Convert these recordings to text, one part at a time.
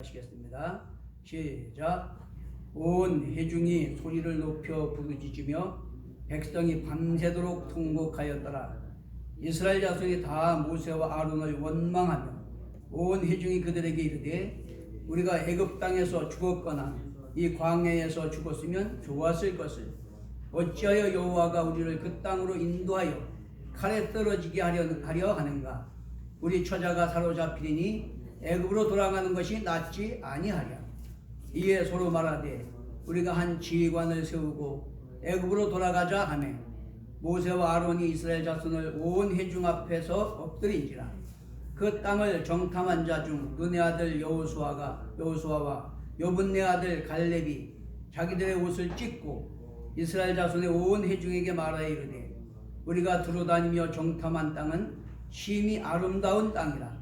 하시겠습니다. 시작. 온 회중이 소리를 높여 부르짖으며 백성이 밤새도록 통곡하였더라. 이스라엘 자손이 다 모세와 아론을 원망하며 온 회중이 그들에게 이르되 우리가 애굽 땅에서 죽었거나 이 광야에서 죽었으면 좋았을 것을 어찌하여 여호와가 우리를 그 땅으로 인도하여 칼에 떨어지게 하려 하는가. 우리 처자가 사로잡히리니 애굽으로 돌아가는 것이 낫지 아니하랴. 이에 서로 말하되 우리가 한 지휘관을 세우고 애굽으로 돌아가자 하매 모세와 아론이 이스라엘 자손을 온 회중 앞에서 엎드린지라. 그 땅을 정탐한 자 중 눈의 아들 여호수아와 여분네 아들 갈렙이 자기들의 옷을 찢고 이스라엘 자손의 온 회중에게 말하여 이르되 우리가 두루다니며 정탐한 땅은 심히 아름다운 땅이라.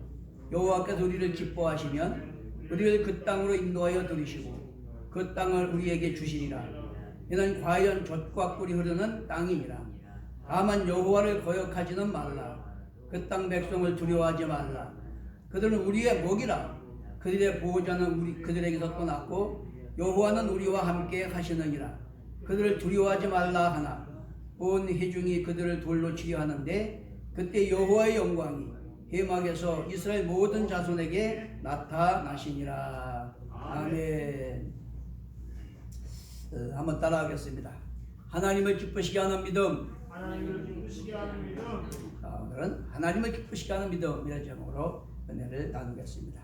여호와께서 우리를 기뻐하시면 우리를 그 땅으로 인도하여 들이시고 그 땅을 우리에게 주시리라. 이는 과연 젖과 꿀이 흐르는 땅이니라. 다만 여호와를 거역하지는 말라. 그 땅 백성을 두려워하지 말라. 그들은 우리의 먹이라. 그들의 보호자는 그들에게서 떠났고 여호와는 우리와 함께 하시느니라. 그들을 두려워하지 말라 하나 온 회중이 그들을 돌로 치려 하는데 그때 여호와의 영광이 회막에서 이스라엘 모든 자손에게 나타나시니라. 아멘. 한번 따라하겠습니다. 하나님을 기쁘시게 하는 믿음. 오늘은 하나님을 기쁘시게 하는 믿음이라는 제목으로 은혜를 나누겠습니다.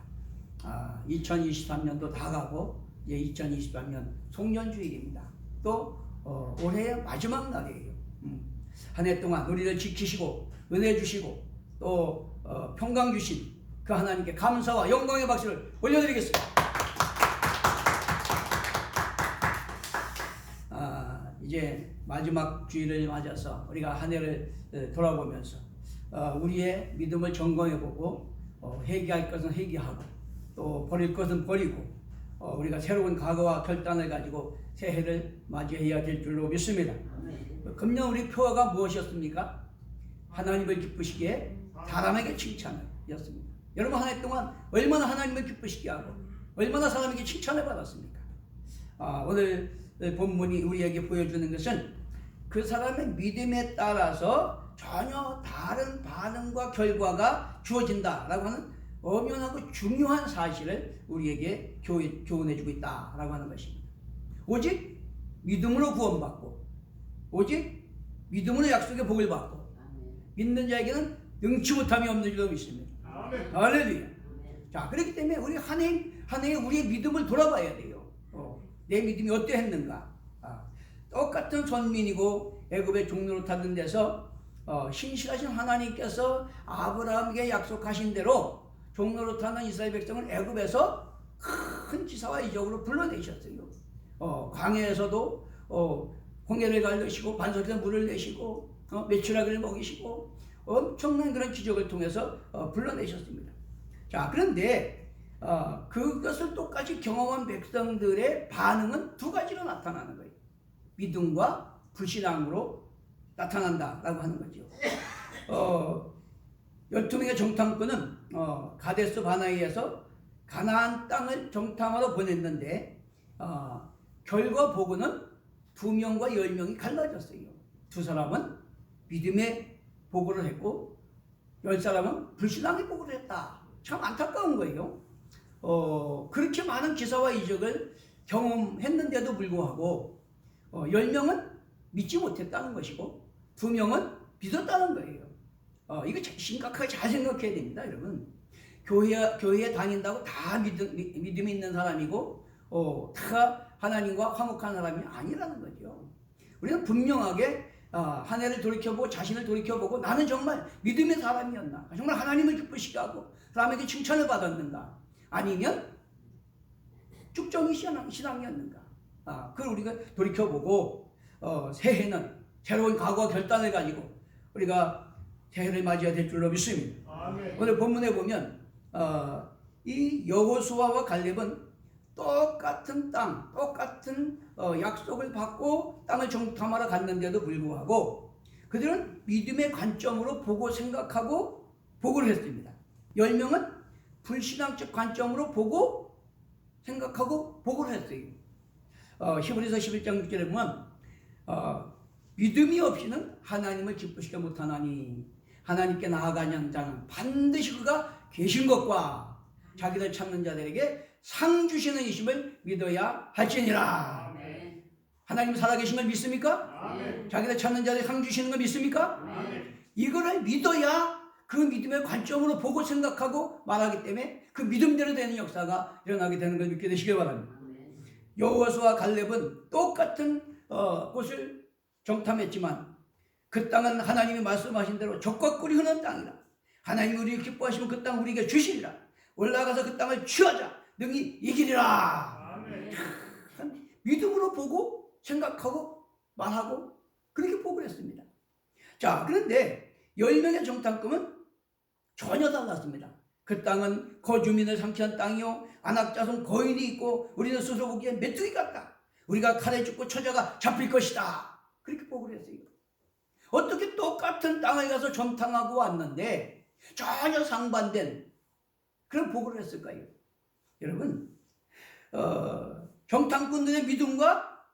2023년도 다 가고 이제 2023년 송년주일입니다. 또 올해의 마지막 날이에요. 한 해 동안 우리를 지키시고 은혜 주시고 또 평강 주신 그 하나님께 감사와 영광의 박수를 올려드리겠습니다. 이제 마지막 주일을 맞아서 우리가 한 해를 돌아보면서 우리의 믿음을 점검해보고 회개할 것은 회개하고 또 버릴 것은 버리고 우리가 새로운 각오와 결단을 가지고 새해를 맞이해야 될 줄로 믿습니다. 금년 우리 표어가 무엇이었습니까? 하나님을 기쁘시게 사람에게 칭찬이었습니다. 여러분 한 해 동안 얼마나 하나님을 기쁘시게 하고 얼마나 사람에게 칭찬을 받았습니까? 오늘 본문이 우리에게 보여주는 것은 그 사람의 믿음에 따라서 전혀 다른 반응과 결과가 주어진다라고 하는 엄연하고 중요한 사실을 우리에게 교훈해주고 있다라고 하는 것입니다. 오직 믿음으로 구원받고 오직 믿음으로 약속의 복을 받고 믿는 자에게는 능치 못함이 없는 줄로 믿습니다. 할렐루야. 자, 그렇기 때문에 우리 한 해에 우리의 믿음을 돌아봐야 돼요. 내 믿음이 어떠했는가. 똑같은 선민이고 애굽의 종로로 타는 데서 신실하신 하나님께서 아브라함에게 약속하신 대로 종로로 타는 이스라엘 백성을 애굽에서 큰 지사와 이적으로 불러내셨어요. 광야에서도 홍해를 갈르시고 반석에서 물을 내시고 메추라기를 먹이시고 엄청난 그런 기적을 통해서 불러내셨습니다. 자, 그런데 그것을 똑같이 경험한 백성들의 반응은 두 가지로 나타나는 거예요. 믿음과 불신앙으로 나타난다라고 하는 거죠. 12명의 정탐꾼은 가데스 바네아에서 가나안 땅을 정탐하러 보냈는데 결과 보고는 2명과 10명이 갈라졌어요. 2사람은 믿음의 보고를 했고 10사람은 불신앙의 보고를 했다. 참 안타까운 거예요. 그렇게 많은 기사와 이적을 경험했는데도 불구하고 10명은 믿지 못했다는 것이고 2명은 믿었다는 거예요. 이거 심각하게 잘 생각해야 됩니다, 여러분. 교회에 다닌다고 다 믿음이 있는 사람이고 다 하나님과 화목한 사람이 아니라는 거죠. 우리는 분명하게 한 해를 돌이켜보고 자신을 돌이켜보고 나는 정말 믿음의 사람이었나, 정말 하나님을 기쁘시게 하고 사람에게 칭찬을 받았는가, 아니면 쭉정이 신앙이었는가. 그걸 우리가 돌이켜보고 새해는 새로운 각오와 결단을 가지고 우리가 새해를 맞이해야 될 줄로 믿습니다. 아멘. 오늘 본문에 보면 이 여호수아와 갈렙은 똑같은 땅, 똑같은 약속을 받고 땅을 정탐하러 갔는데도 불구하고 그들은 믿음의 관점으로 보고 생각하고 보고를 했습니다. 10명은 불신앙적 관점으로 보고 생각하고 보고를 했어요. 히브리서 11장 6절에 보면 믿음이 없이는 하나님을 기쁘시게 못하나니 하나님께 나아가는 자는 반드시 그가 계신 것과 자기를 찾는 자들에게 상 주시는 이심을 믿어야 할지니라. 아멘. 하나님 살아계신 걸 믿습니까? 아멘. 자기를 찾는 자들에게 상 주시는 걸 믿습니까? 아멘. 이거를 믿어야 그 믿음의 관점으로 보고 생각하고 말하기 때문에 그 믿음대로 되는 역사가 일어나게 되는 걸 믿게 되시길 바랍니다. 아멘. 여호수아와 갈렙은 똑같은 곳을 정탐했지만 그 땅은 하나님이 말씀하신 대로 적과 꿀이 흐르는 땅이라. 하나님이 우리를 기뻐하시면 그 땅 우리에게 주시리라. 올라가서 그 땅을 취하자. 능히 이기리라. 아멘. 믿음으로 보고 생각하고 말하고 그렇게 보고 했습니다. 자, 그런데 10명의 정탐꾼은 전혀 달랐습니다. 그 땅은 거주민을 상치한 땅이요 안악자손 거인이 있고 우리는 스스로 보기에 메뚜기 같다. 우리가 칼에 죽고 처자가 잡힐 것이다. 그렇게 보고를 했어요. 어떻게 똑같은 땅에 가서 정탐하고 왔는데 전혀 상반된 그런 보고를 했을까요? 여러분, 정탐꾼들의 믿음과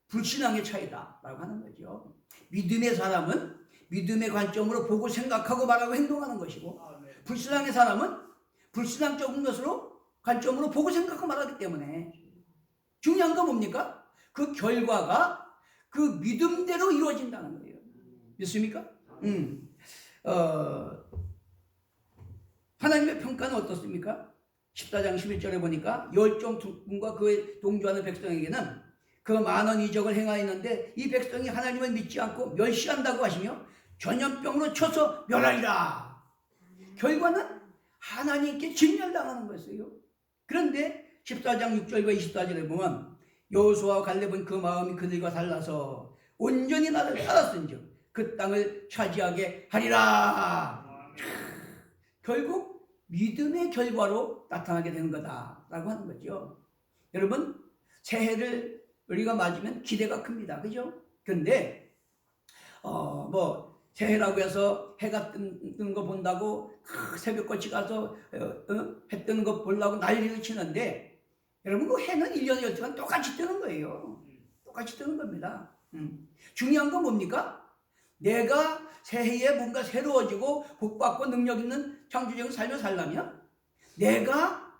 불신앙의 차이다라고 하는 거죠. 믿음의 사람은 믿음의 관점으로 보고 생각하고 말하고 행동하는 것이고, 불신앙의 사람은 불신앙적인 것으로 관점으로 보고 생각하고 말하기 때문에 중요한 건 뭡니까? 그 결과가 그 믿음대로 이루어진다는 거예요. 믿습니까? 하나님의 평가는 어떻습니까? 14장 11절에 보니까 열정군과 그의 동조하는 백성에게는 그 많은 이적을 행하였는데 이 백성이 하나님을 믿지 않고 멸시한다고 하시며 전염병으로 쳐서 멸하리라. 결과는 하나님께 진멸당하는 것이에요. 그런데 14장 6절과 24절에 보면 여호수아와 갈렙은 그 마음이 그들과 달라서 온전히 나를 따랐은즉 그 땅을 차지하게 하리라. 결국 믿음의 결과로 나타나게 되는 거다라고 하는 거죠. 여러분, 새해를 우리가 맞으면 기대가 큽니다. 그죠? 그런데 새해라고 해서 해가 뜨는 거 본다고 새벽같이 가서 해 뜨는 거 보려고 난리를 치는데 여러분, 그 해는 1년에 12시간 똑같이 뜨는 거예요. 똑같이 뜨는 겁니다. 중요한 건 뭡니까? 내가 새해에 뭔가 새로워지고 복받고 능력 있는 창조적인 삶을 살려면 내가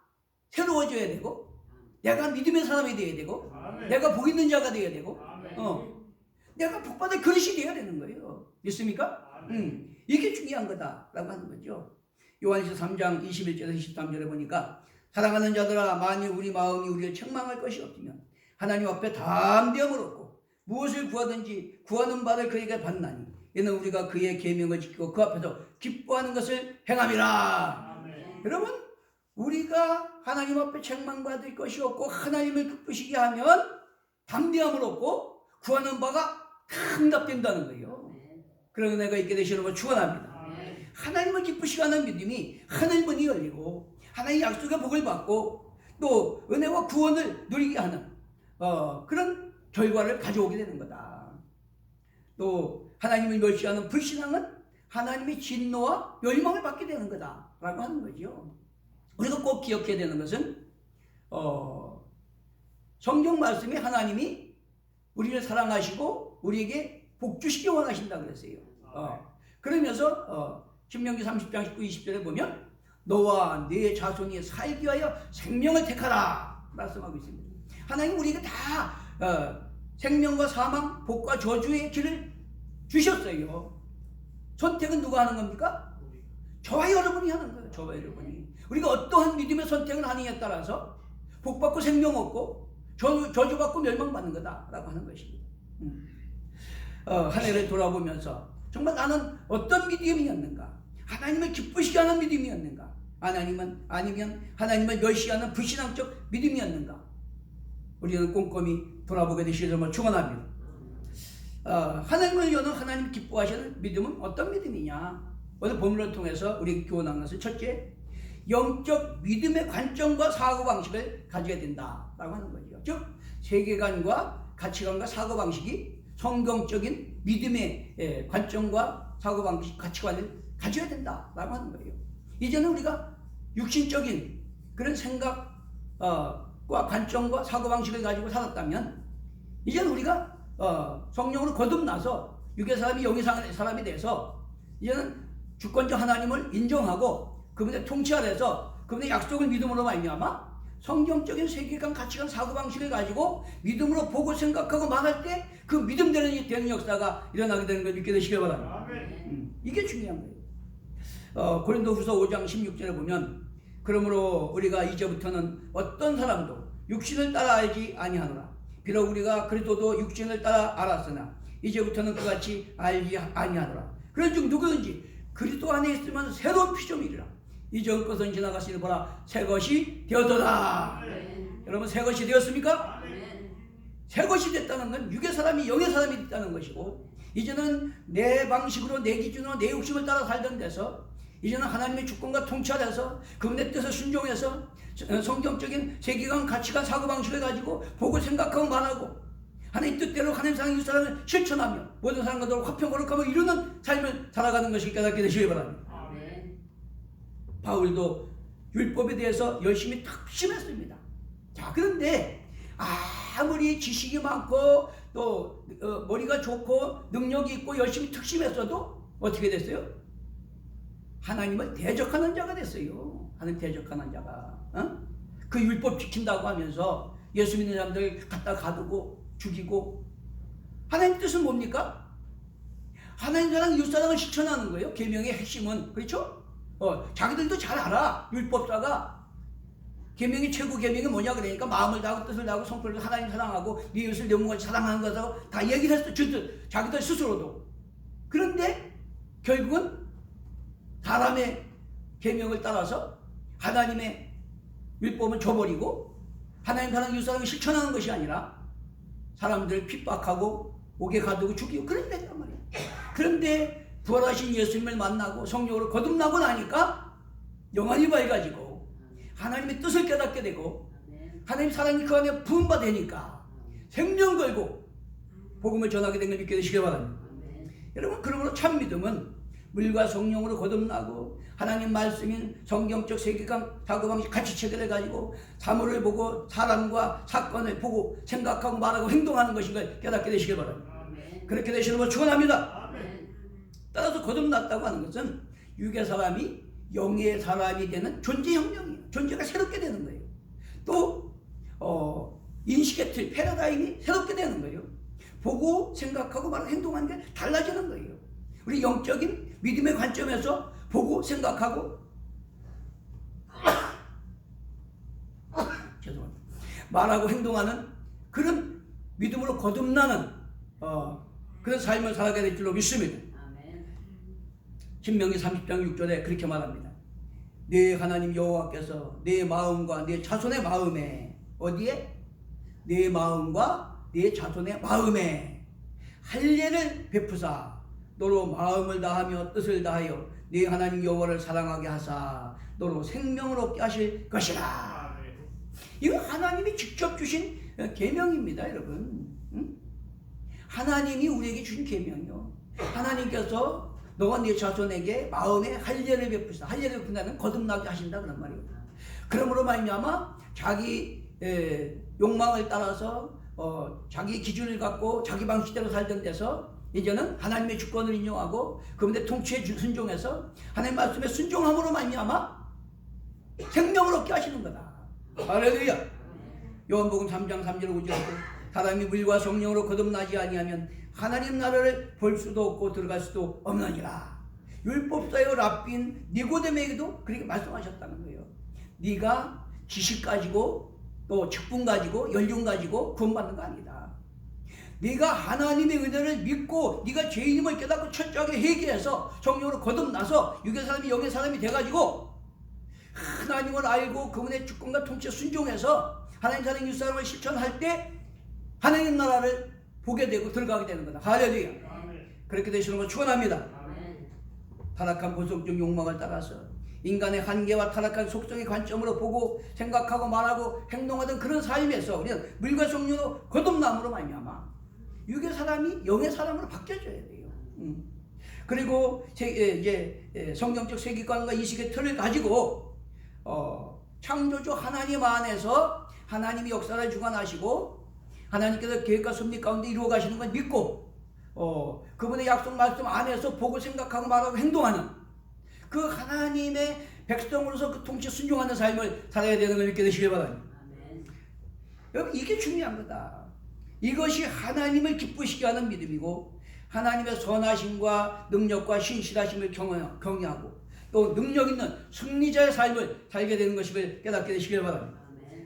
새로워져야 되고 내가 믿음의 사람이 되어야 되고 아멘. 내가 복 있는 자가 되어야 되고 아멘. 내가 복받을 그릇이 되어야 되는 거예요. 믿습니까? 이게 중요한 거다라고 하는 거죠. 요한일서 3장 21절에서 23절에 보니까 사랑하는 자들아, 만일 우리 마음이 우리를 책망할 것이 없으면 하나님 앞에 담대함을 얻고 무엇을 구하든지 구하는 바를 그에게 받나니 이는 우리가 그의 계명을 지키고 그 앞에서 기뻐하는 것을 행함이라. 아멘. 여러분, 우리가 하나님 앞에 책망받을 것이 없고 하나님을 기쁘시게 하면 담대함을 얻고 구하는 바가 응답된다는 거예요. 그런 은혜가 있게 되시는 걸 축원합니다. 아멘. 하나님을 기쁘시게 하는 믿음이 하늘문이 열리고 하나님의 약속의 복을 받고 또 은혜와 구원을 누리게 하는 그런 결과를 가져오게 되는 거다. 또 하나님을 멸시하는 불신앙은 하나님의 진노와 멸망을 받게 되는 거다라고 하는 거죠. 우리가 꼭 기억해야 되는 것은 성경 말씀에 하나님이 우리를 사랑하시고 우리에게 복 주시기 원하신다 그랬어요. 그러면서 신명기 30장 19, 20절에 보면 너와 네 자손이 살기 위하여 생명을 택하라 말씀하고 있습니다. 하나님 우리에게 다 생명과 사망, 복과 저주의 길을 주셨어요. 선택은 누가 하는 겁니까? 저와 여러분이 하는 거예요. 저와 여러분이. 우리가 어떠한 믿음의 선택을 하느냐에 따라서 복받고 생명 얻고 저주받고 멸망받는 거다라고 하는 것입니다. 한 해를 돌아보면서 정말 나는 어떤 믿음이었는가? 하나님을 기쁘시게 하는 믿음이었는가? 아니면 하나님을 멸시하는 불신앙적 믿음이었는가? 우리는 꼼꼼히 돌아보게 되시기를 축원합니다. 하나님을 여는 하나님 기뻐하시는 믿음은 어떤 믿음이냐? 오늘 본문을 통해서 우리에게 교훈하는 것은 첫째, 영적 믿음의 관점과 사고방식을 가져야 된다라고 하는 거죠. 즉 세계관과 가치관과 사고방식이 성경적인 믿음의 관점과 사고방식, 가치관을 가져야 된다라고 하는 거예요. 이제는 우리가 육신적인 그런 생각, 생각과 관점과 사고방식을 가지고 살았다면 이제는 우리가 성령으로 거듭나서 육의 사람이 영의 사람이 돼서 이제는 주권적 하나님을 인정하고 그분의 통치 아래서 그분의 약속을 믿음으로 말미암아 성경적인 세계관, 가치관, 사고방식을 가지고 믿음으로 보고 생각하고 말할 때 그 믿음되는 역사가 일어나게 되는 걸 믿게 되시길 바랍니다. 이게 중요한 거예요. 고린도후서 5장 16절에 보면 그러므로 우리가 이제부터는 어떤 사람도 육신을 따라 알지 아니하노라. 비록 우리가 그리스도도 육신을 따라 알았으나 이제부터는 그같이 알지 아니하노라. 그런즉 누구든지 그리스도 안에 있으면 새로운 피조물이라. 이전 것은 지나갔으니 보라 새 것이 되었도다. 여러분 새 것이 되었습니까? 새 것이 됐다는 건 육의 사람이 영의 사람이 됐다는 것이고 이제는 내 방식으로 내 기준으로 내 욕심을 따라 살던 데서 이제는 하나님의 주권과 통치 아래서 그분의 뜻을 순종해서 성경적인 세계관, 가치관, 사고방식을 가지고 보고 생각하고 말하고 하나님 뜻대로 하나님 사랑의 사랑을 실천하며 모든 사람과 화평 거룩함을 이루는 삶을 살아가는 것을 깨닫게 되시기 바랍니다. 바울도 율법에 대해서 열심히 특심했습니다. 자, 그런데 아무리 지식이 많고 또 머리가 좋고 능력이 있고 열심히 특심했어도 어떻게 됐어요? 하나님을 대적하는 자가 됐어요. 하나님 대적하는 자가 그 율법 지킨다고 하면서 예수 믿는 사람들 갖다 가두고 죽이고 하나님 뜻은 뭡니까? 하나님 사랑 이웃사랑을 실천하는 거예요. 계명의 핵심은 그렇죠? 자기들도 잘 알아. 율법사가 계명의 최고 계명이 뭐냐 그러니까 마음을 다하고 뜻을 다하고 성품을 하나님 사랑하고 네 이웃을 내 몸같이 사랑하는 것하고 다 얘기를 했어. 자기들 스스로도. 그런데 결국은 사람의 계명을 따라서 하나님의 율법을 줘버리고 하나님 사랑 이웃사랑을 실천하는 것이 아니라 사람들을 핍박하고 옥에 가두고 죽이고 그런 데란 말이야. 그런데 부활하신 예수님을 만나고 성령으로 거듭나고 나니까 영안이 밝아지고 하나님의 뜻을 깨닫게 되고 하나님 사랑이 그 안에 부음받으니까 생명 걸고 복음을 전하게 된 걸 믿게 되시길 바랍니다. 여러분 그러므로 참 믿음은 물과 성령으로 거듭나고 하나님 말씀인 성경적 세계관, 사고방식, 가치체계를 가지고 사물을 보고 사람과 사건을 보고 생각하고 말하고 행동하는 것인 걸 깨닫게 되시길 바랍니다. 그렇게 되시는 걸 축원합니다. 따라서 거듭났다고 하는 것은 육의 사람이 영의 사람이 되는 존재혁명이에요. 존재가 새롭게 되는 거예요. 또 인식의 틀, 패러다임이 새롭게 되는 거예요. 보고 생각하고 말하고 행동하는 게 달라지는 거예요. 우리 영적인 믿음의 관점에서 보고 생각하고 죄송합니다. 말하고 행동하는 그런 믿음으로 거듭나는 그런 삶을 살아가게 될 줄로 믿습니다. 신명기 30장 6절에 그렇게 말합니다. 네 하나님 여호와께서 네 마음과 네 자손의 마음에 어디에? 네 마음과 네 자손의 마음에 할례를 베푸사 너로 마음을 다하며 뜻을 다하여 네 하나님 여호와를 사랑하게 하사 너로 생명을 얻게 하실 것이라. 이거 하나님이 직접 주신 계명입니다, 여러분. 하나님이 우리에게 주신 계명이요. 하나님께서 너와 네 자손에게 마음에 할례를 베푸시다. 할례를 베푼다는 거듭나게 하신다 그런 말이에요. 그러므로 말미암아 자기 욕망을 따라서 자기 기준을 갖고 자기 방식대로 살던 데서 이제는 하나님의 주권을 인정하고 그분의 통치에 순종해서 하나님 말씀에 순종함으로 말미암아 생명을 얻게 하시는 거다. 할렐루야. 요한복음 3장 3절 5절 사람이 물과 성령으로 거듭나지 아니하면 하나님 나라를 볼 수도 없고 들어갈 수도 없느니라. 율법사요 랍빈 니고데메에게도 그렇게 말씀하셨다는 거예요. 네가 지식 가지고 또 직분 가지고 연륜 가지고 구원받는 거 아니다. 네가 하나님의 은혜를 믿고 네가 죄인임을 깨닫고 철저하게 회개해서 성령으로 거듭나서 육의 사람이 영의 사람이 돼가지고 하나님을 알고 그분의 주권과 통치에 순종해서 하나님 사랑 육 사람을 실천할 때 하나님 나라를 보게 되고 들어가게 되는 거다. 할렐루야. 그렇게 되시는 걸 축원합니다. 타락한 본성적 욕망을 따라서 인간의 한계와 타락한 속성의 관점으로 보고 생각하고 말하고 행동하던 그런 삶에서 우리는 물과 성령으로 거듭남으로 말미암아 육의 사람이 영의 사람으로 바뀌어져야 돼요. 그리고 이제 성경적 세계관과 이식의 틀을 가지고 창조주 하나님 안에서 하나님이 역사를 주관하시고 하나님께서 계획과 섭리 가운데 이루어 가시는 걸 믿고 그분의 약속 말씀 안에서 보고 생각하고 말하고 행동하는 그 하나님의 백성으로서 그 통치 순종하는 삶을 살아야 되는 걸 믿게 되시길 바랍니다. 여러분, 이게 중요한 거다. 이것이 하나님을 기쁘시게 하는 믿음이고 하나님의 선하심과 능력과 신실하심을 경외하고 또 능력 있는 승리자의 삶을 살게 되는 것임을 깨닫게 되시길 바랍니다.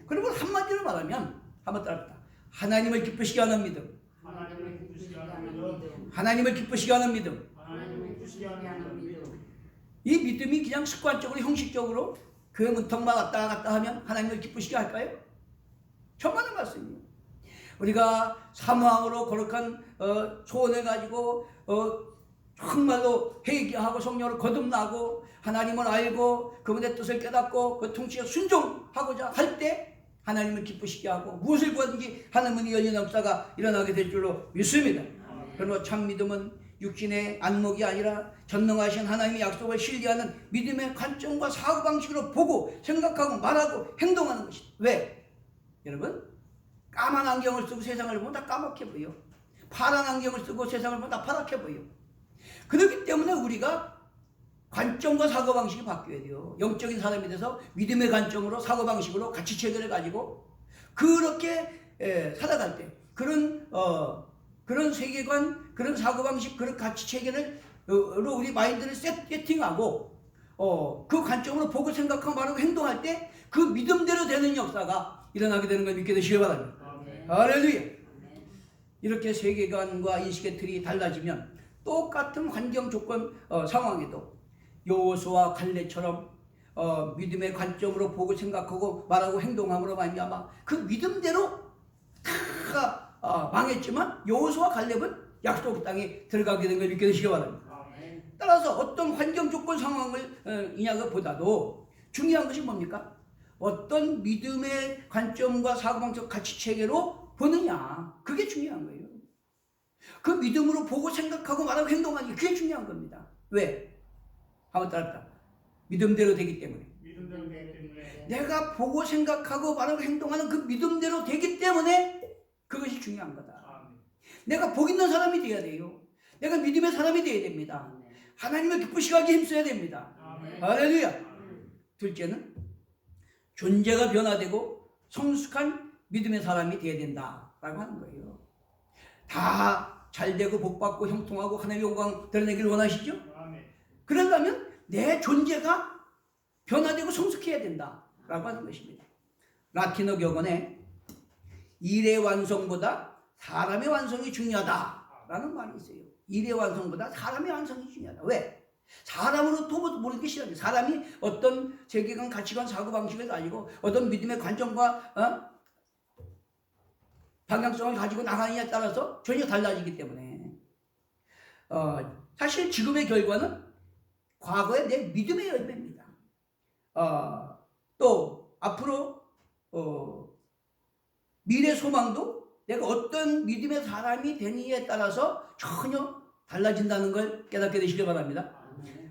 그리고 한마디로 말하면 한번 따라합니다. 하나님을 기쁘시게 하는 믿음. 하나님을 기쁘시게 하는 믿음. 하나님을 기쁘시게 하는 믿음. 하나님을 기쁘시게 하는 믿음. 이 믿음이 그냥 습관적으로 형식적으로 교회 문턱만 왔다 갔다 하면 하나님을 기쁘시게 할까요? 정말의 말씀이에요. 우리가 사모함으로 거룩한 소원을 가지고 정말로 회개하고 성령으로 거듭나고 하나님을 알고 그분의 뜻을 깨닫고 그 통치에 순종하고자 할 때 하나님을 기쁘시게 하고 무엇을 구하든지 하나님의 열린 역사가 일어나게 될 줄로 믿습니다. 그러나 참 믿음은 육신의 안목이 아니라 전능하신 하나님의 약속을 신뢰하는 믿음의 관점과 사고방식으로 보고 생각하고 말하고 행동하는 것이다. 왜? 여러분, 까만 안경을 쓰고 세상을 보면 다 까맣게 보여. 파란 안경을 쓰고 세상을 보면 다 파랗게 보여. 그렇기 때문에 우리가 관점과 사고방식이 바뀌어야 돼요. 영적인 사람이 돼서 믿음의 관점으로 사고방식으로 가치체계를 가지고 그렇게 살아갈 때 그런 세계관, 그런 사고방식, 그런 가치체계를 우리 마인드를 세팅하고 그 관점으로 보고 생각하고 말하고 행동할 때 그 믿음대로 되는 역사가 일어나게 되는 걸 믿게 되시기 바랍니다. 할렐루야. 이렇게 세계관과 인식의 틀이 달라지면 똑같은 환경 조건 상황에도 여호수아와 갈렙처럼 믿음의 관점으로 보고 생각하고 말하고 행동함으로 말미암아 그 믿음대로 다 망했지만 여호수아와 갈렙은 약속 땅에 들어가게 된 걸 믿게 되시기 바랍니다. 따라서 어떤 환경 조건 상황을 이냐보다도 중요한 것이 뭡니까? 어떤 믿음의 관점과 사고방식 가치체계로 보느냐, 그게 중요한 거예요. 그 믿음으로 보고 생각하고 말하고 행동하는 게 그게 중요한 겁니다. 왜? 한번 따라합니다. 믿음대로 되기 때문에. 믿음대로 되기 때문에. 내가 보고 생각하고 말하고 행동하는 그 믿음대로 되기 때문에 그것이 중요한 거다. 내가 복 있는 사람이 되어야 돼요. 내가 믿음의 사람이 되어야 됩니다. 하나님을 기쁘시게 하기 힘써야 됩니다. 할렐루야. 둘째는 존재가 변화되고 성숙한 믿음의 사람이 되어야 된다라고 하는 거예요. 다 잘되고 복받고 형통하고 하나님의 영광 드러내기를 원하시죠? 그러려면 내 존재가 변화되고 성숙해야 된다라고 하는 것입니다. 라틴어 격언에 일의 완성보다 사람의 완성이 중요하다라는 말이 있어요. 일의 완성보다 사람의 완성이 중요하다. 왜? 사람으로 도무지 모르는 게 싫어요. 사람이 어떤 세계관, 가치관, 사고방식을 가지고 어떤 믿음의 관점과 방향성을 가지고 나가느냐에 따라서 전혀 달라지기 때문에 사실 지금의 결과는 과거의 내 믿음의 열매입니다. 또 앞으로 미래 소망도 내가 어떤 믿음의 사람이 되느냐에 따라서 전혀 달라진다는 걸 깨닫게 되시길 바랍니다.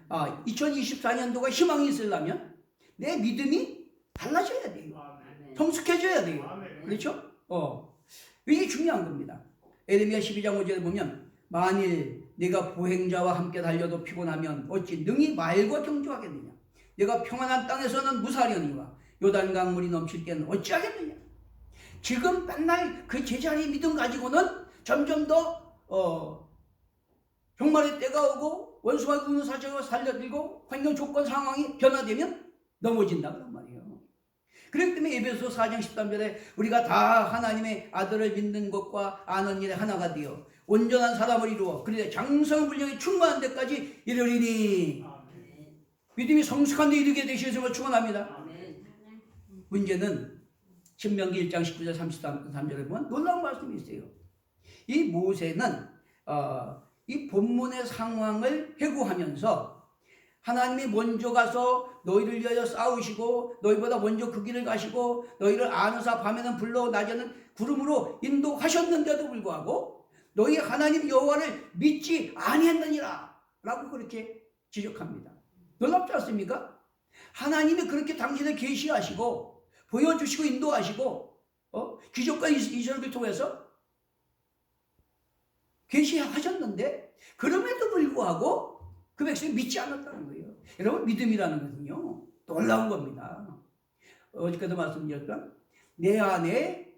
2024년도가 희망이 있으려면 내 믿음이 달라져야 돼요. 성숙해져야 돼요. 그렇죠? 이게 중요한 겁니다. 에레미야 12장 5절에 보면 만일 내가 보행자와 함께 달려도 피곤하면 어찌 능히 말과 경주하겠느냐. 내가 평안한 땅에서는 무사하려니와 요단강 물이 넘칠 때는 어찌하겠느냐. 지금 맨날 그 제자리의 믿음 가지고는 점점 더 종말의 때가 오고 원수와 우는 사자가 살려들고 환경 조건 상황이 변화되면 넘어진다 그런 말이에요. 그렇기 때문에 에베소 4장 13절에 우리가 다 하나님의 아들을 믿는 것과 아는 일에 하나가 되어 온전한 사람을 이루어 그리고 장성불령이 충만한 데까지 이르리니 믿음이 성숙한 데 이르게 되시겠음을 축원합니다. 문제는 신명기 1장 19절 33절에 보면 놀라운 말씀이 있어요. 이 모세는 이 본문의 상황을 회고하면서 하나님이 먼저 가서 너희를 위하여 싸우시고 너희보다 먼저 그 길을 가시고 너희를 안으사 밤에는 불러 낮에는 구름으로 인도하셨는데도 불구하고 너희 하나님 여호와를 믿지 아니했느니라 라고 그렇게 지적합니다. 놀랍지 않습니까? 하나님이 그렇게 당신을 계시하시고 보여주시고 인도하시고 기적과 이적을 통해서 계시하셨는데 그럼에도 불구하고 그 백성이 믿지 않았다는 거예요. 여러분 믿음이라는 것은요 놀라운 겁니다. 어저께도 말씀드렸지만 내 안에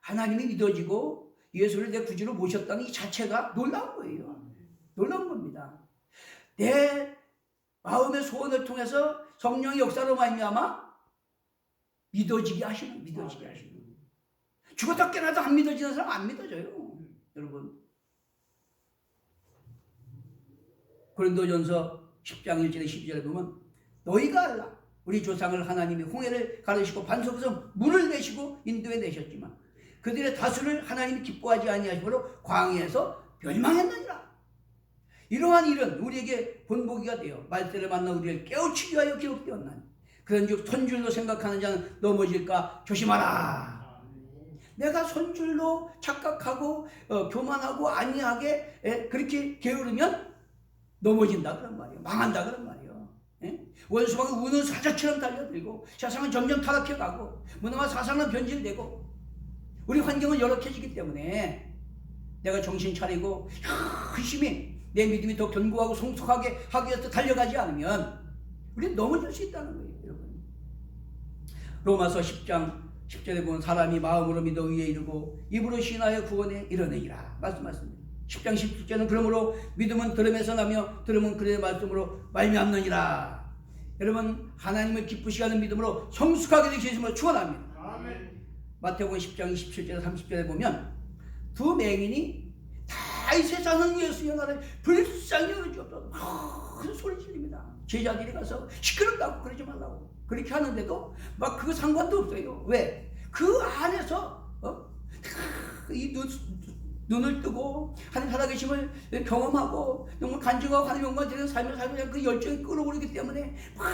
하나님이 믿어지고 예수를 내 구주로 모셨다는 이 자체가 놀라운 거예요. 놀라운 겁니다. 내 마음의 소원을 통해서 성령의 역사로 말미암아 믿어지게 하시는. 죽었다 깨어나도 안 믿어지는 사람 안 믿어져요. 여러분 고린도전서 10장 1절에 12절에 보면 너희가 알라 우리 조상을 하나님이 홍해를 가르시고 반석에서 물을 내시고 인도에 내셨지만 그들의 다수를 하나님이 기뻐하지 아니하시므로 광야에서 멸망했느니라. 이러한 일은 우리에게 본보기가 되어 말세를 만나 우리를 깨우치기 위하여 기록되었나니 그런즉 선줄로 생각하는 자는 넘어질까 조심하라. 내가 선줄로 착각하고 교만하고 안이하게 그렇게 게으르면 넘어진다 그런 말이에요. 망한다 그런 말이에요. 원수가 우는 사자처럼 달려들고 세상은 점점 타락해가고 문화와 사상은 변질되고 우리 환경은 열악해지기 때문에 내가 정신 차리고 열심히 내 믿음이 더 견고하고 성숙하게 하기 위해서 달려가지 않으면 우리는 넘어질 수 있다는 거예요. 여러분 로마서 10장 10절에 보면 사람이 마음으로 믿어 의에 이르고 입으로 신하여 구원에 이르느니라 말씀하십니다. 10장 17절은 그러므로 믿음은 들음에서 나며 들음은 그의 말씀으로 말미암느니라. 여러분 하나님을 기쁘시게 하는 믿음으로 성숙하게 되시심을 축원합니다. 마태복음 10장 27절에 30절에 보면 두 맹인이 다윗의 자손 예수의 나라를 불쌍히 여기주옵소서 큰 소리 질립니다. 제자들이 가서 시끄럽다고 그러지 말라고 그렇게 하는데도 막 그거 상관도 없어요. 왜? 그 안에서 이 눈을 뜨고 하나님 살아계심을 경험하고 정말 간증하고 하나님 영광 드리는 삶을 살고 그 열정이 끌어오르기 때문에 막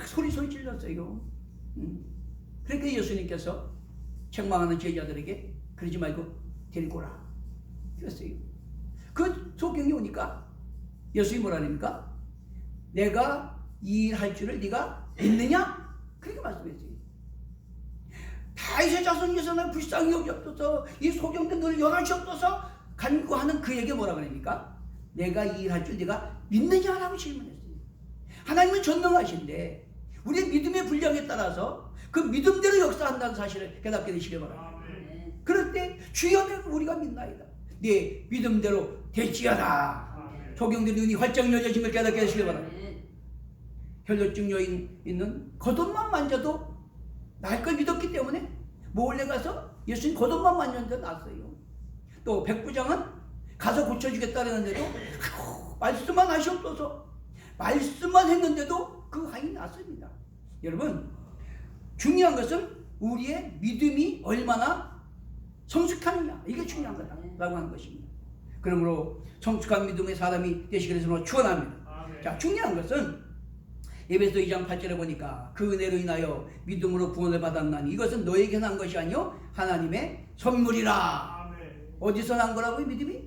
소리 질렀어요. 그러니까 예수님께서 책망하는 제자들에게 그러지 말고 데리고 오라 그랬어요. 그 소경이 오니까 예수님이 뭐라 합니까? 내가 이 일 할 줄을 네가 믿느냐? 그렇게 말씀했어요. 다윗의 자손에서 날 불쌍히 여기옵소서 이 소경된 너를 연하시옵소서 간구하는 그에게 뭐라 그럽니까? 내가 이 일 할 줄 네가 믿느냐? 라고 질문했어요. 하나님은 전능하신데 우리의 믿음의 분량에 따라서 그 믿음대로 역사한다는 사실을 깨닫게 되시길 바랍니다. 그럴 때 주여 내가 우리가 믿나이다. 네 믿음대로 될지어다. 소경들의 눈이 활짝 열려짐을 깨닫게 되시길 바랍니다. 혈뇨증 여인 있는 겉옷만 만져도 날 걸 믿었기 때문에 몰래 가서 예수님 겉옷만 만졌는데 났어요. 또 백부장은 가서 고쳐주겠다는데도 말씀만 하시옵소서 말씀만 했는데도 그 하인이 났습니다. 여러분 중요한 것은 우리의 믿음이 얼마나 성숙하느냐 이게 중요한 거다라고 하는 것입니다. 그러므로 성숙한 믿음의 사람이 되시기를 축원합니다. 자 중요한 것은 에베소 2장 8절에 보니까 그 은혜로 인하여 믿음으로 구원을 받았나니 이것은 너에게 난 것이 아니요 하나님의 선물이라. 어디서 난 거라고 이 믿음이?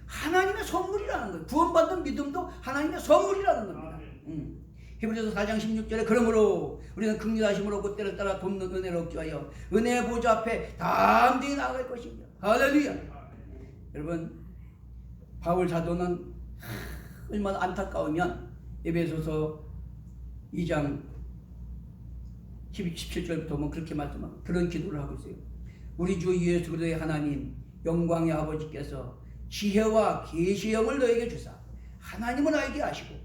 하나님의 선물이라는 거예요. 구원받는 믿음도 하나님의 선물이라는 겁니다. 히브리서 4장 16절에 그러므로 우리는 긍휼하심으로 그 때를 따라 돕는 은혜를 얻기 위하여 은혜의 보좌 앞에 담대히 나아갈 것입니다. 할렐루야. 여러분 바울 사도는 얼마나 안타까우면 에베소서 2장 17절부터 보면 그렇게 말씀하고 그런 기도를 하고 있어요. 우리 주 예수 그리스도의 하나님 영광의 아버지께서 지혜와 계시의 영을 너에게 주사 하나님을 알게 하시고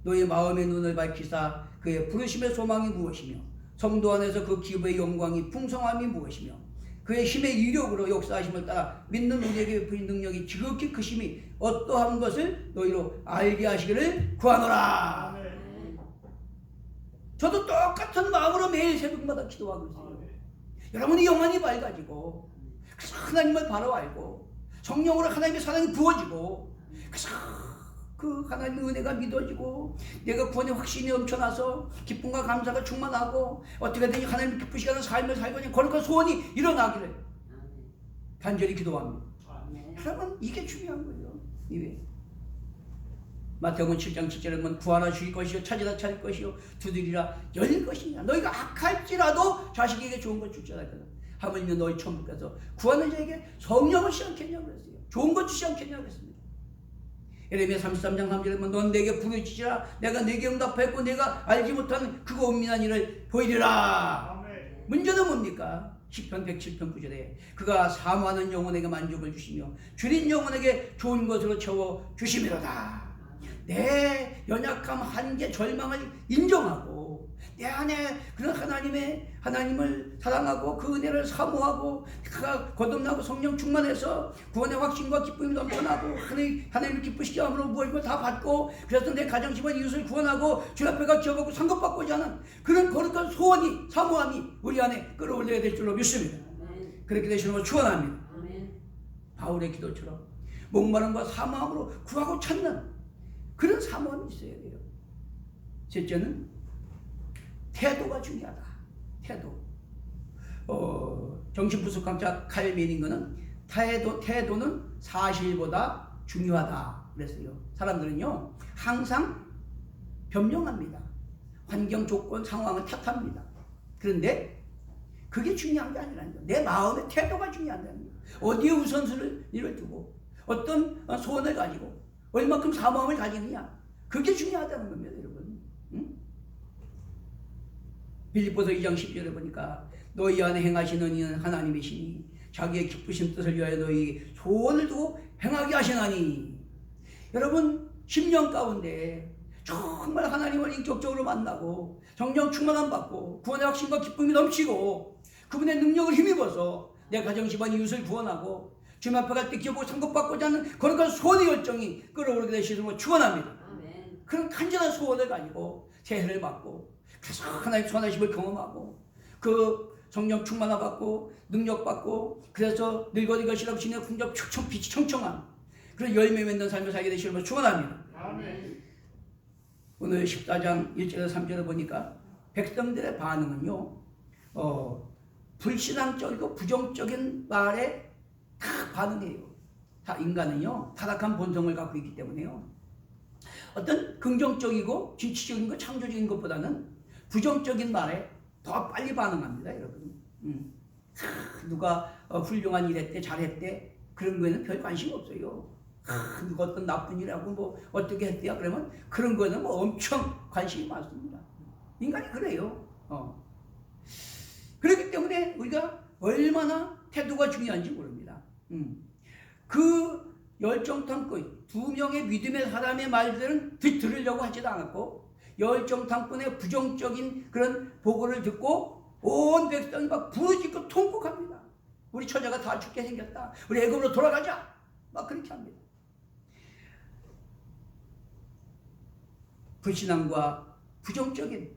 너의 마음의 눈을 밝히사 그의 부르심의 소망이 무엇이며 성도 안에서 그 기부의 영광이 풍성함이 무엇이며 그의 힘의 이력으로 역사하심을 따라 믿는 우리에게 베푸신 능력이 지극히 크심이 어떠한 것을 너희로 알게 하시기를 구하노라. 저도 똑같은 마음으로 매일 새벽마다 기도하고 있어요. 여러분이 영안이 밝아지고 하나님을 바로 알고 성령으로 하나님의 사랑이 부어지고 그 하나님의 은혜가 믿어지고 내가 구원의 확신이 넘쳐나서 기쁨과 감사가 충만하고 어떻게든지 하나님을 기쁘시게 하는 삶을 살고 있는 거룩한 소원이 일어나기를 간절히 기도합니다. 여러분 이게 중요한 거예요. 이게 마태복음 7장 7절에 보면 구하라 주실 것이요 찾으라 찾을 것이요 두드리라 열릴 것이냐. 너희가 악할지라도 자식에게 좋은 것 줄줄 알거든. 하물며 너희 천부께서 구하는 자에게 성령을 주지 않겠냐고 그랬어요. 좋은 것 주지 않겠냐고 그랬습니다. 예레미야 33장 3절에 보면 넌 내게 부르짖으라 내가 내게 응답하였고 내가 알지 못하는 그거 은밀한 일을 보이리라. 문제는 뭡니까? 시편 107편 9절에 그가 사모하는 영혼에게 만족을 주시며 줄인 영혼에게 좋은 것으로 채워 주심이로다. 내 연약함, 한계, 절망을 인정하고 내 안에 그런 하나님을 사랑하고 그 은혜를 사모하고 그가 거듭나고 성령 충만해서 구원의 확신과 기쁨이 넘쳐나고 하나님을 기쁘시게 함으로 무엇이고 다 받고 그래서 내 가정 집안 이웃을 구원하고 주 앞에가 기업하고 상급받고자 하는 그런 거룩한 소원이 사모함이 우리 안에 끌어올려야 될 줄로 믿습니다. 그렇게 되시는 걸 축원합니다. 바울의 기도처럼 목마름과 사모함으로 구하고 찾는 그런 사모함이 있어야 돼요. 셋째는 태도가 중요하다. 태도. 정신분석학자 칼 메닝거는 태도는 사실보다 중요하다 그랬어요. 사람들은요 항상 변명합니다. 환경, 조건, 상황을 탓합니다. 그런데 그게 중요한 게 아니라는 거예요. 내 마음의 태도가 중요하다는 거예요. 어디에 우선순위를 두고 어떤 소원을 가지고 얼마큼 사모함을 가지느냐 그게 중요하다는 겁니다. 여러분. 빌립보서 2장 10절에 보니까 너희 안에 행하시는 이는 하나님이시니 자기의 기쁘신 뜻을 위하여 너희 소원을 두고 행하게 하시나니. 여러분 10년 가운데 정말 하나님을 인격적으로 만나고 성령 충만함 받고 구원의 확신과 기쁨이 넘치고 그분의 능력을 힘입어서 내 가정 집안 이웃을 구원하고 주님 앞에 갈 때 기업하고 상급받고자 하는 거룩한 소원의 열정이 끌어오르게 되시는 걸 축원합니다. 그런 간절한 소원을 가지고 새해를 맞고 그래서 하나님의 선하심을 경험하고 그 성령 충만함 받고 능력 받고 그래서 늙어지 것이라고 지내 풍족 빛이 청청한 그런 열매 맺는 삶을 살게 되시는 걸 축원합니다. 오늘 14장 1절에서 3절을 보니까 백성들의 반응은요 불신앙적이고 부정적인 말에 다 반응해요. 다 인간은요 타락한 본성을 갖고 있기 때문에요 어떤 긍정적이고 진취적인 것 창조적인 것보다는 부정적인 말에 더 빨리 반응합니다. 여러분 누가 훌륭한 일 했대 잘했대 그런 거에는 별 관심 없어요. 누가 어떤 나쁜 일 하고 뭐 어떻게 했대요 그러면 그런 거에는 뭐 엄청 관심이 많습니다. 인간이 그래요. 그렇기 때문에 우리가 얼마나 태도가 중요한지 모릅니다. 그 열정탐꾼 두 명의 믿음의 사람의 말들은 들으려고 하지도 않았고 열정탐꾼의 부정적인 그런 보고를 듣고 온 백성이 막 부르짖고 통곡합니다. 우리 처자가 다 죽게 생겼다. 우리 애굽으로 돌아가자. 막 그렇게 합니다. 불신앙과 부정적인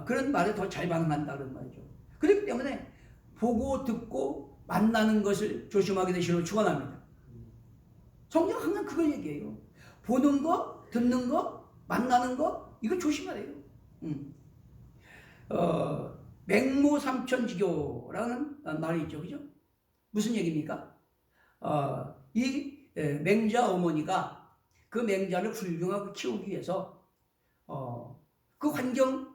그런 말에 더 잘 반응한다는 말이죠. 그렇기 때문에 보고 듣고 만나는 것을 조심하게 되시기를 축원합니다. 성경 항상 그걸 얘기해요. 보는 거, 듣는 거, 만나는 거 이거 조심하래요. 맹모삼천지교라는 말이 있죠, 그죠? 무슨 얘기입니까? 이 맹자 어머니가 그 맹자를 훌륭하게 키우기 위해서 그 환경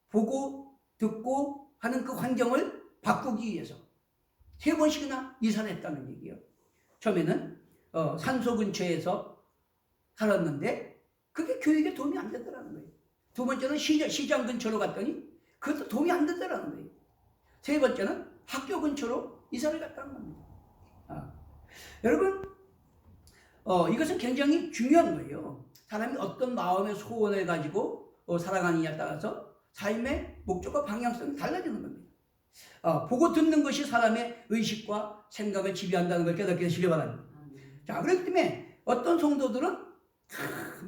보고 듣고 하는 그 환경을 바꾸기 위해서 3번씩이나 이사를 했다는 얘기예요. 처음에는 산소 근처에서 살았는데 그게 교육에 도움이 안 되더라는 거예요. 두 번째는 시장 근처로 갔더니 그것도 도움이 안 되더라는 거예요. 세 번째는 학교 근처로 이사를 갔다는 겁니다. 여러분 이것은 굉장히 중요한 거예요. 사람이 어떤 마음의 소원을 가지고 살아가느냐에 따라서 삶의 목적과 방향성이 달라지는 겁니다. 보고 듣는 것이 사람의 의식과 생각을 지배한다는 걸 깨닫게 되시기 바랍니다. 자, 그렇기 때문에 어떤 성도들은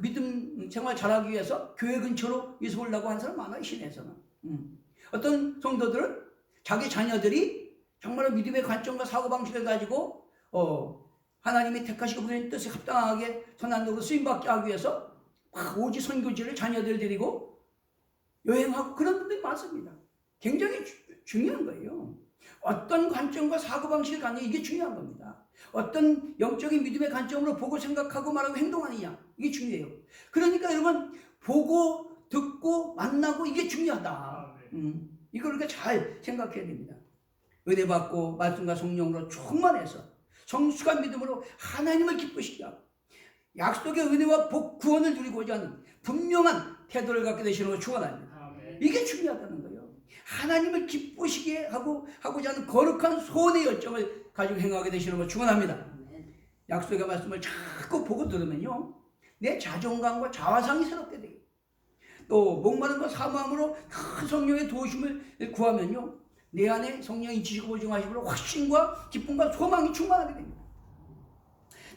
믿음 생활 잘하기 위해서 교회 근처로 이사 오려고 하는 사람 많아요, 시내에서는. 어떤 성도들은 자기 자녀들이 정말 믿음의 관점과 사고방식을 가지고 하나님이 택하시고 그분의 뜻에 합당하게 선한도로 쓰임받게 하기 위해서 오지 선교지를 자녀들 데리고 여행하고 그런 분들이 많습니다. 굉장히 중요한 거예요. 어떤 관점과 사고방식을 갖느냐 이게 중요한 겁니다. 어떤 영적인 믿음의 관점으로 보고 생각하고 말하고 행동하느냐 이게 중요해요. 그러니까 여러분 보고 듣고 만나고 이게 중요하다. 이걸 우리가 잘 생각해야 됩니다. 은혜 받고 말씀과 성령으로 충만해서 성숙한 믿음으로 하나님을 기쁘시게 하고 약속의 은혜와 복 구원을 누리고자 하는 분명한 태도를 갖게 되시는 걸 축원합니다. 이게 중요하다는 거예요. 하나님을 기쁘시게 하고자 하는 거룩한 소원의 열정을 가지고 행하게 되시는 걸 축원합니다. 약속의 말씀을 자꾸 보고 들으면요, 내 자존감과 자화상이 새롭게 돼요. 또 목마름과 사모함으로 큰 성령의 도우심을 구하면요, 내 안에 성령이 지시고 보증하심으로 확신과 기쁨과 소망이 충만하게 됩니다.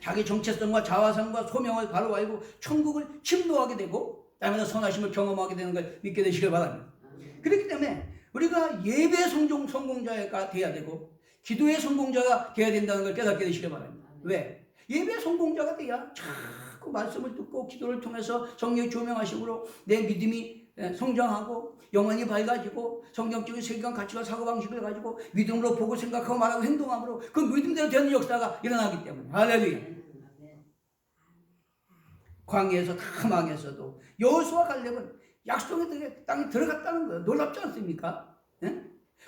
자기 정체성과 자화상과 소명을 바로 알고 천국을 침노하게 되고 땅에서 선하심을 경험하게 되는 걸 믿게 되시길 바랍니다. 그렇기 때문에 우리가 예배의 성공자가 돼야 되고 기도의 성공자가 돼야 된다는 걸 깨닫게 되시길 바랍니다. 왜? 예배의 성공자가 돼야 자꾸 말씀을 듣고 기도를 통해서 성령의 조명하심으로 내 믿음이 성장하고 영혼이 밝아지고 성경적인 세계관 가치와 사고방식을 가지고 믿음으로 보고 생각하고 말하고 행동함으로 그 믿음대로 되는 역사가 일어나기 때문에 할렐루야. 광야에서 다 망했어도 여호수아 갈렙은 약속의 땅에 들어갔다는 거예요. 놀랍지 않습니까? 예?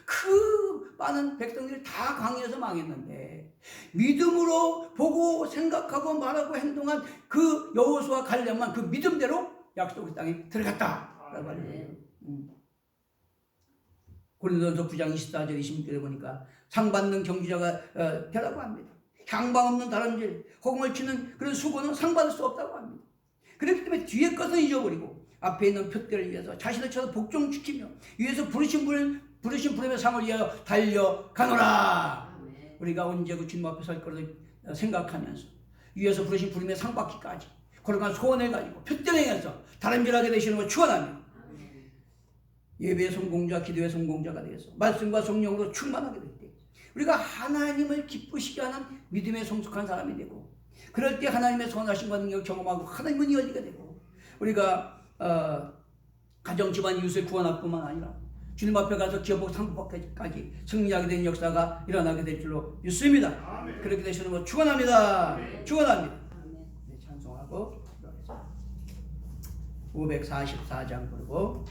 그 많은 백성들이 다 광야에서 망했는데 믿음으로 보고 생각하고 말하고 행동한 그 여호수아 갈렙만 그 믿음대로 약속의 땅에 들어갔다. 고린도전서 9장 24절 26절에 보니까 상 받는 경주자가 되라고 합니다. 향방 없는 다람쥐 허공을 치는 그런 수고는 상 받을 수 없다고 합니다. 그렇기 때문에 뒤에 것은 잊어버리고 앞에 있는 표대를 위해서 자신을 쳐서 복종시키며 위에서 부르신 부름의 상을 위하여 달려가노라. 우리가 언제 그 주님 앞에 설 거를 생각하면서 위에서 부르신 부름의 상 받기까지 그러한 소원을 가지고 표대를 행해서 다람쥐하게 되시는 걸 축원합니다. 예배의 성공자, 기도의 성공자가 되어서 말씀과 성령으로 충만하게 될 때 우리가 하나님을 기쁘시게 하는 믿음의 성숙한 사람이 되고 그럴 때 하나님의 선하심과 능력을 경험하고 하나님 문이 열리게 되고 우리가 가정, 집안, 이웃을 구원할 뿐만 아니라 주님 앞에 가서 기업하고 상급까지 승리하게 되는 역사가 일어나게 될 줄로 믿습니다. 아멘. 그렇게 되시는 거 축원합니다. 축원합니다. 네, 찬송하고 544장 부르고